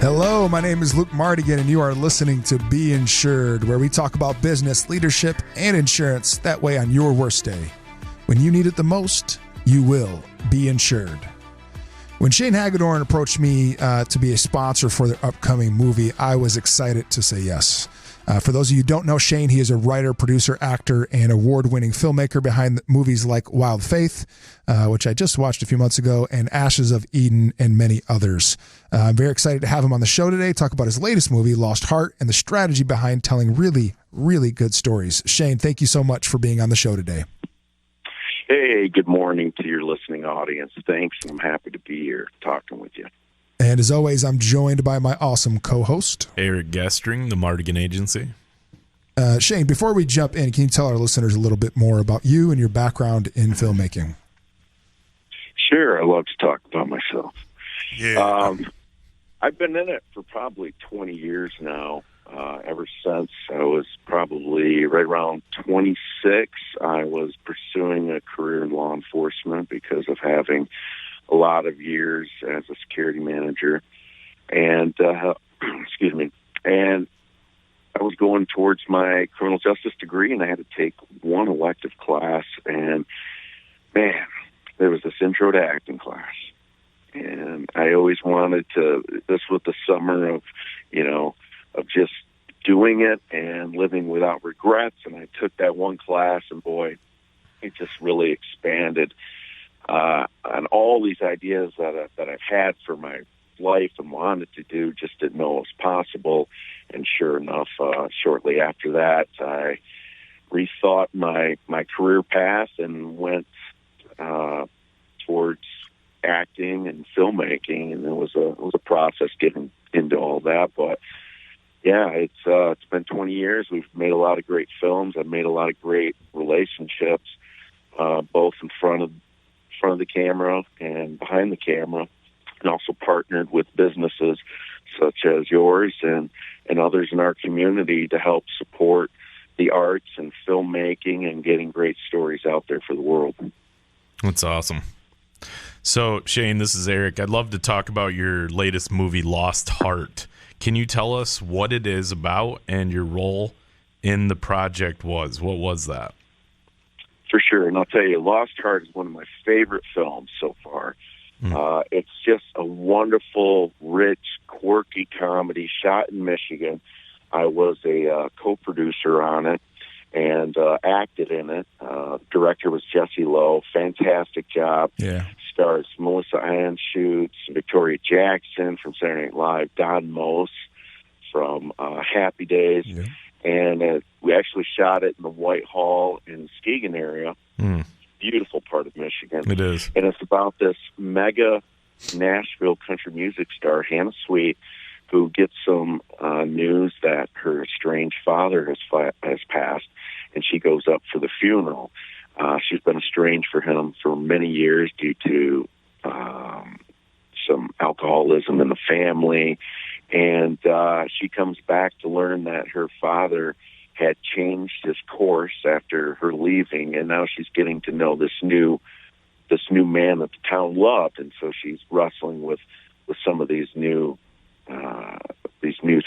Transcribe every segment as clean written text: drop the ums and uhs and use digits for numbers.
Hello, my name is Luke Mardigan, and you are listening to Be Insured, where we talk about business, leadership, and insurance. That way, on your worst day, when you need it the most, you will be insured. When Shane Hagedorn approached me to be a sponsor for their upcoming movie, I was excited to say yes. For those of you who don't know Shane, he is a writer, producer, actor, and award-winning filmmaker behind movies like Wild Faith, which I just watched a few months ago, and Ashes of Eden, and many others. I'm very excited to have him on the show today, talk about his latest movie, Lost Heart, and the strategy behind telling really, really good stories. Shane, thank you so much for being on the show today. Hey, good morning to your listening audience. Thanks, and I'm happy to be here talking with you. And as always, I'm joined by my awesome co-host, Eric Gestring, the Mardigan Agency. Shane, before we jump in, can you tell our listeners a little bit more about you and your background in filmmaking? Sure, I love to talk about myself. Yeah. I've been in it for probably 20 years now. Ever since I was probably right around 26, I was pursuing a career in law enforcement because of having a lot of years as a security manager, and excuse me, and I was going towards my criminal justice degree, and I had to take one elective class, and man, there was this intro to acting class, and I always wanted to. This was the summer of, of just doing it and living without regrets, and I took that one class, and boy, it just really expanded on all these ideas that I've had for my life and wanted to do, just didn't know it was possible. And sure enough, shortly after that, I rethought my career path and went towards acting and filmmaking, and it was a process getting into all that. But yeah, it's been 20 years. We've made a lot of great films. I've made a lot of great relationships, both in front of the camera and behind the camera, and also partnered with businesses such as yours and others in our community to help support the arts and filmmaking and getting great stories out there for the world. That's awesome. So, Shane, this is Eric. I'd love to talk about your latest movie, Lost Heart. Can you tell us what it is about and your role in the project was? What was that? For sure, and I'll tell you, Lost Heart is one of my favorite films so far. It's just a wonderful, rich, quirky comedy shot in Michigan. I was a co-producer on it and acted in it. Director was Jesse Lowe. Fantastic job. Yeah. Stars Melissa Anschutz, Victoria Jackson from Saturday Night Live, Don Mose from Happy Days. Yeah. And we actually shot it in the Whitehall and Muskegon area. Beautiful part of Michigan. It is. And it's about this mega Nashville country music star, Hannah Sweet, who gets some news that her estranged father has passed, and she goes up for the funeral. She's been estranged from him for many years due to some alcoholism in the family. And she comes back to learn that her father had changed his course after her leaving, and now she's getting to know this new man that the town loved, and so she's wrestling with some of these new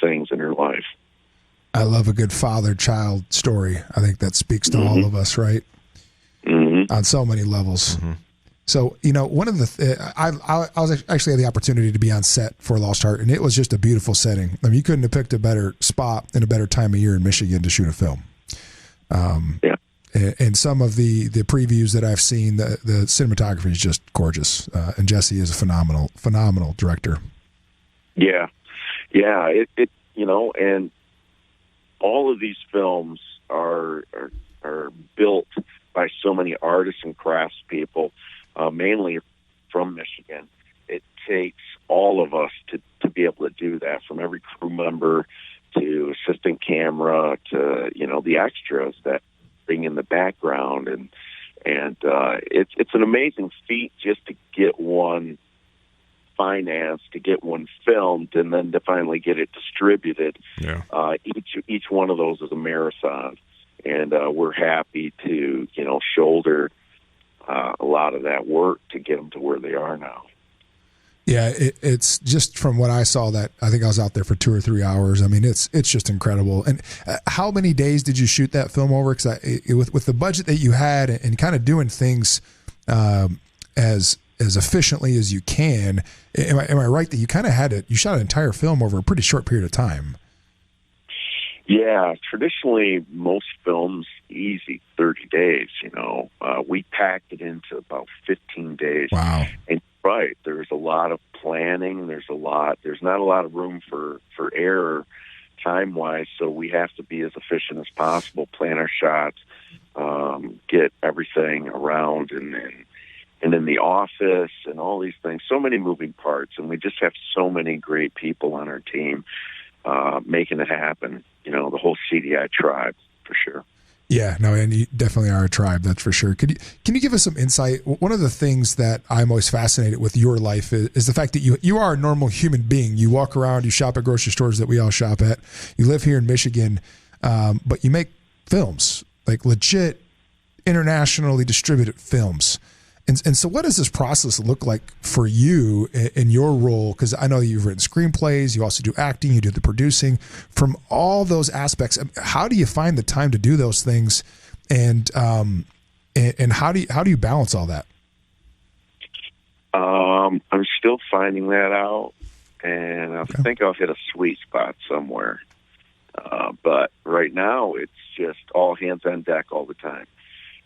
things in her life. I love a good father-child story. I think that speaks to all of us, right? Mm-hmm. On so many levels. Mm-hmm. So, one of the I was actually had the opportunity to be on set for Lost Heart, and it was just a beautiful setting. I mean, you couldn't have picked a better spot and a better time of year in Michigan to shoot a film. Yeah. And some of the previews that I've seen, the cinematography is just gorgeous, and Jesse is a phenomenal director. Yeah. It and all of these films are built by so many artists and craftspeople, mainly from Michigan. It takes all of us to be able to do that, from every crew member to assistant camera to the extras that bring in the background, and it's an amazing feat just to get one financed, to get one filmed, and then to finally get it distributed. Yeah. Each one of those is a marathon, and we're happy to shoulder a lot of that work to get them to where they are now. Yeah, it's just from what I saw, that I think I was out there for 2 or 3 hours. I mean, it's just incredible. And how many days did you shoot that film over? Because with the budget that you had and kind of doing things as efficiently as you can, am I right that you kind of you shot an entire film over a pretty short period of time? Yeah, traditionally most films easy 30 days. We packed it into about 15 days. Wow. And right, there's a lot of planning. There's not a lot of room for error time wise. So we have to be as efficient as possible, plan our shots, get everything around and in the office and all these things. So many moving parts, and we just have so many great people on our team making it happen. The whole CDI tribe for sure. Yeah, no, and you definitely are a tribe, that's for sure. Can you give us some insight? One of the things that I'm always fascinated with your life is the fact that you are a normal human being. You walk around, you shop at grocery stores that we all shop at. You live here in Michigan, but you make films, like legit internationally distributed films. And so what does this process look like for you in your role? Because I know you've written screenplays, you also do acting, you do the producing. From all those aspects, how do you find the time to do those things? And how do you balance all that? I'm still finding that out, and I think I'll hit a sweet spot somewhere. But right now, it's just all hands on deck all the time.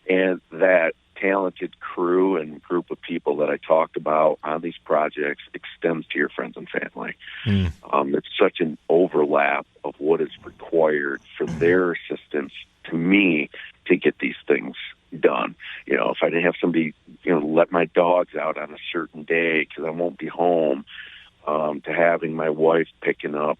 And that talented crew and group of people that I talked about on these projects extends to your friends and family. It's such an overlap of what is required for their assistance to me to get these things done. If I didn't have somebody, let my dogs out on a certain day because I won't be home, to having my wife picking up,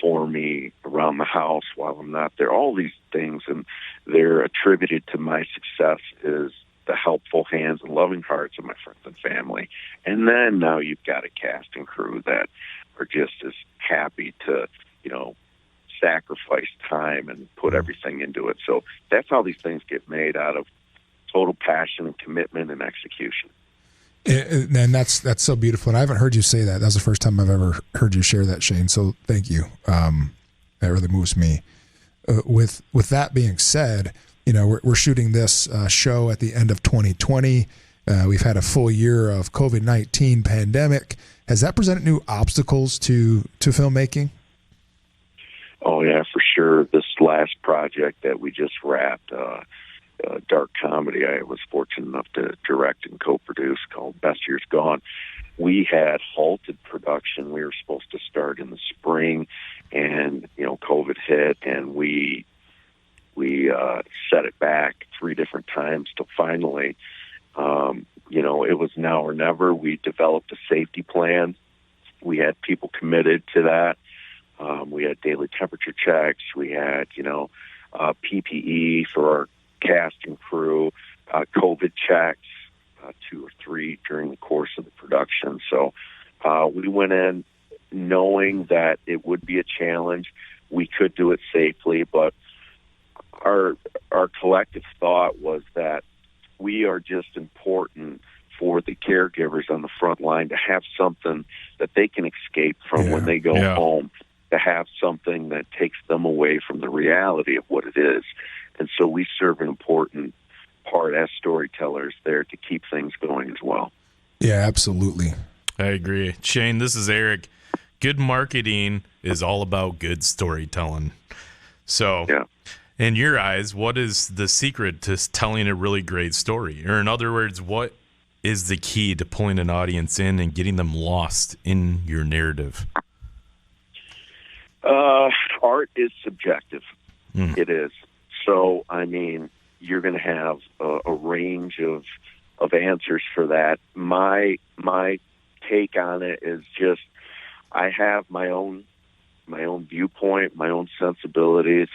for me around the house while I'm not there. All these things, and they're attributed to my success, is the helpful hands and loving hearts of my friends and family. And then now you've got a cast and crew that are just as happy to, sacrifice time and put everything into it. So that's how these things get made, out of total passion and commitment and execution. And that's so beautiful. And I haven't heard you say that. That's the first time I've ever heard you share that, Shane. So thank you. That really moves me. With that being said, we're shooting this show at the end of 2020. We've had a full year of COVID-19 pandemic. Has that presented new obstacles to filmmaking? Oh yeah, for sure. This last project that we just wrapped, dark comedy I was fortunate enough to direct and co-produce, called Best Years Gone. We had halted production. We were supposed to start in the spring, and COVID hit, and we set it back 3 different times till finally, it was now or never. We developed a safety plan. We had people committed to that. We had daily temperature checks. We had PPE for our cast and crew, COVID checks, 2 or 3 during the course of the production. So we went in knowing that it would be a challenge. We could do it safely, but our collective thought was that we are just important for the caregivers on the front line to have something that they can escape from when they go home, to have something that takes them away from the reality of what it is. And so we serve an important part as storytellers there to keep things going as well. Yeah, absolutely. I agree. Shane, this is Eric. Good marketing is all about good storytelling. So, in your eyes, what is the secret to telling a really great story? Or in other words, what is the key to pulling an audience in and getting them lost in your narrative? Art is subjective. It is. So, you're going to have a range of answers for that. My take on it is just, I have my own viewpoint, my own sensibilities,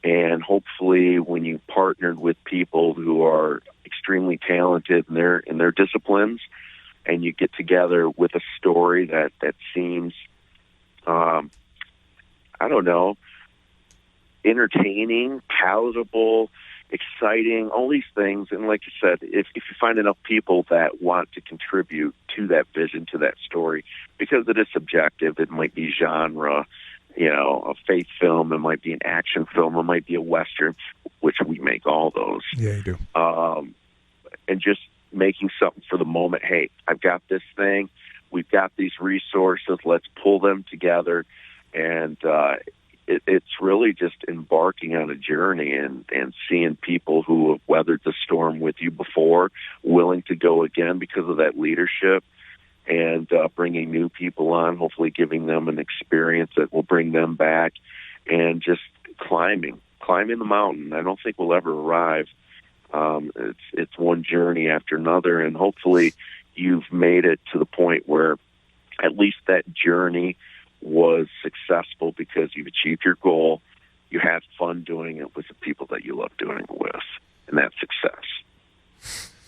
and hopefully when you partnered with people who are extremely talented in their disciplines, and you get together with a story that seems, entertaining, palatable, exciting, all these things. And like you said, if you find enough people that want to contribute to that vision, to that story, because it is subjective, it might be genre, a faith film, it might be an action film, it might be a Western, which we make all those. Yeah, you do. And just making something for the moment. Hey, I've got this thing. We've got these resources. Let's pull them together. And it's really just embarking on a journey and seeing people who have weathered the storm with you before, willing to go again because of that leadership, and bringing new people on, hopefully giving them an experience that will bring them back, and just climbing the mountain. I don't think we'll ever arrive. It's one journey after another, and hopefully you've made it to the point where at least that journey was successful because you've achieved your goal. You had fun doing it with the people that you love doing it with, and that's success.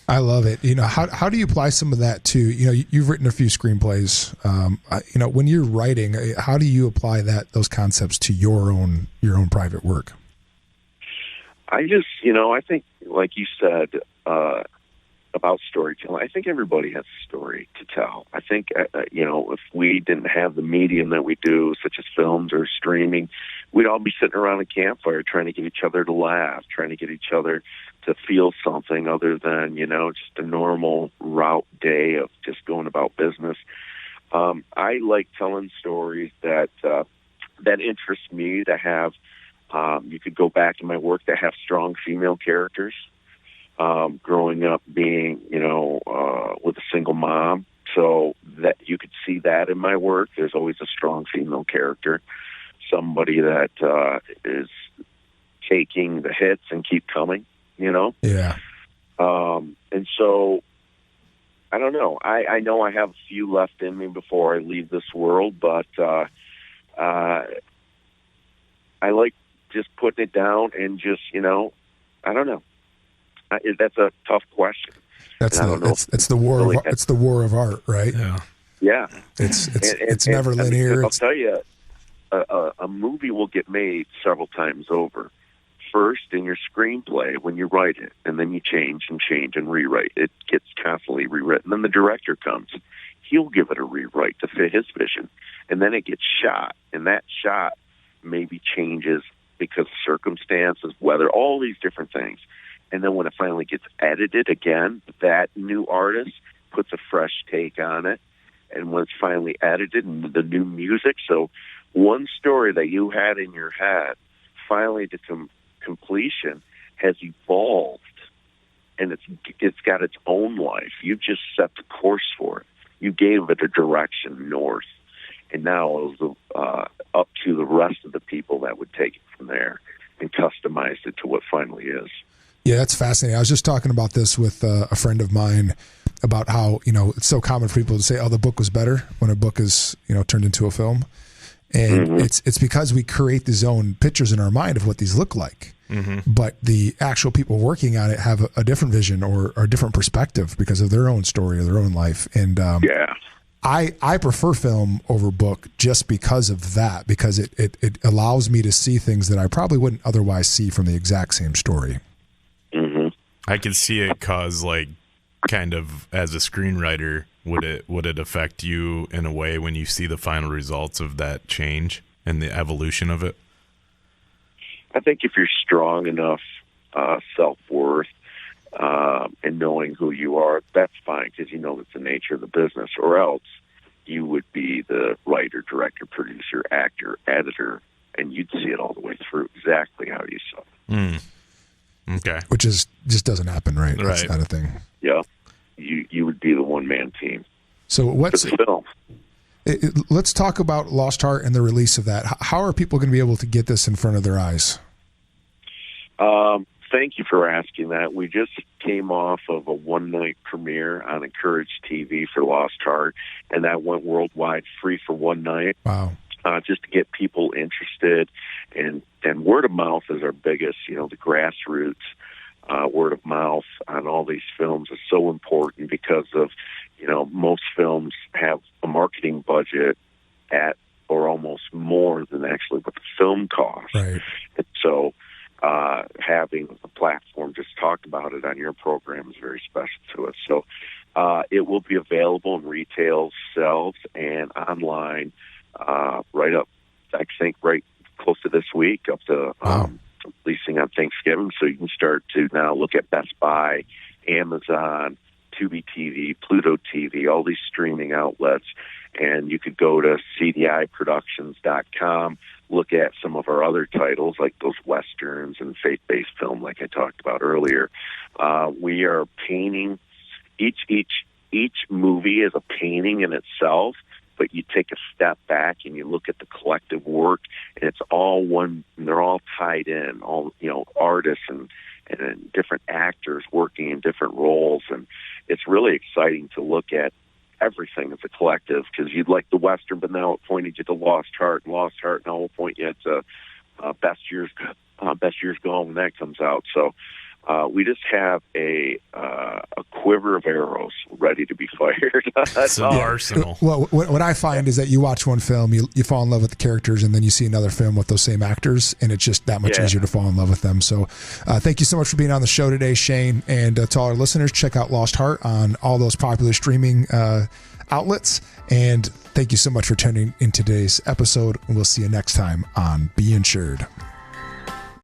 I love it. How do you apply some of that to, you've written a few screenplays. When you're writing, how do you apply those concepts to your own private work? I just, I think, like you said, about storytelling, I think everybody has a story to tell. I think, if we didn't have the medium that we do, such as films or streaming, we'd all be sitting around a campfire trying to get each other to laugh, trying to get each other to feel something other than, just a normal route day of just going about business. I like telling stories that interest me, to have, you could go back in my work, that have strong female characters. Growing up being, with a single mom, so that you could see that in my work. There's always a strong female character, somebody that is taking the hits and keep coming, Yeah. And so, I don't know. I know I have a few left in me before I leave this world, but I like just putting it down and just, I don't know. That's a tough question. It's the war. Really, it's the war of art, right? Yeah. It's never linear. I'll tell you, a movie will get made several times over. First, in your screenplay, when you write it, and then you change and rewrite. It gets constantly rewritten. Then the director comes. He'll give it a rewrite to fit his vision. And then it gets shot. And that shot maybe changes because of circumstances, weather, all these different things. And then when it finally gets edited again, that new artist puts a fresh take on it. And when it's finally edited, and the new music. So one story that you had in your head, finally to completion, has evolved. And it's got its own life. You've just set the course for it. You gave it a direction north. And now it was up to the rest of the people that would take it from there and customize it to what finally is. Yeah, that's fascinating. I was just talking about this with a friend of mine about how, it's so common for people to say, oh, the book was better when a book is, turned into a film. And it's because we create these own pictures in our mind of what these look like. Mm-hmm. But the actual people working on it have a different vision or a different perspective because of their own story or their own life. And I prefer film over book just because of that, because it allows me to see things that I probably wouldn't otherwise see from the exact same story. I can see it cause, kind of as a screenwriter, would it affect you in a way when you see the final results of that change and the evolution of it? I think if you're strong enough self-worth and knowing who you are, that's fine, because that's the nature of the business. Or else you would be the writer, director, producer, actor, editor, and you'd see it all the way through exactly how you saw it. Okay. Which just doesn't happen, right? That's not a thing. Yeah. You would be the one-man team. So what's the film? Let's talk about Lost Heart and the release of that. How are people going to be able to get this in front of their eyes? Thank you for asking that. We just came off of a one-night premiere on Encourage TV for Lost Heart, and that went worldwide, free for one night. Wow. Just to get people interested, and word of mouth is our biggest, the grassroots word of mouth on all these films is so important because of, most films have a marketing budget at or almost more than actually what the film costs. Right. And so having a platform right up, I think, right close to this week, up to releasing on Thanksgiving. So you can start to now look at Best Buy, Amazon, Tubi TV, Pluto TV, all these streaming outlets. And you could go to cdiproductions.com, look at some of our other titles, like those Westerns and faith-based film, like I talked about earlier. We are painting. Each movie is a painting in itself, but you take a step back and you look at the collective work, and it's all one, and they're all tied in, all, artists and different actors working in different roles. And it's really exciting to look at everything as a collective, because you'd like the Western, but now it pointed you to Lost Heart, and Lost Heart now will point you to Best Years Gone when that comes out. So we just have a quiver of arrows ready to be fired. It's an arsenal. Well, what I find is that you watch one film, you fall in love with the characters, and then you see another film with those same actors, and it's just that much easier to fall in love with them. So thank you so much for being on the show today, Shane. And to all our listeners, check out Lost Heart on all those popular streaming outlets. And thank you so much for tuning in today's episode. And we'll see you next time on Be Insured.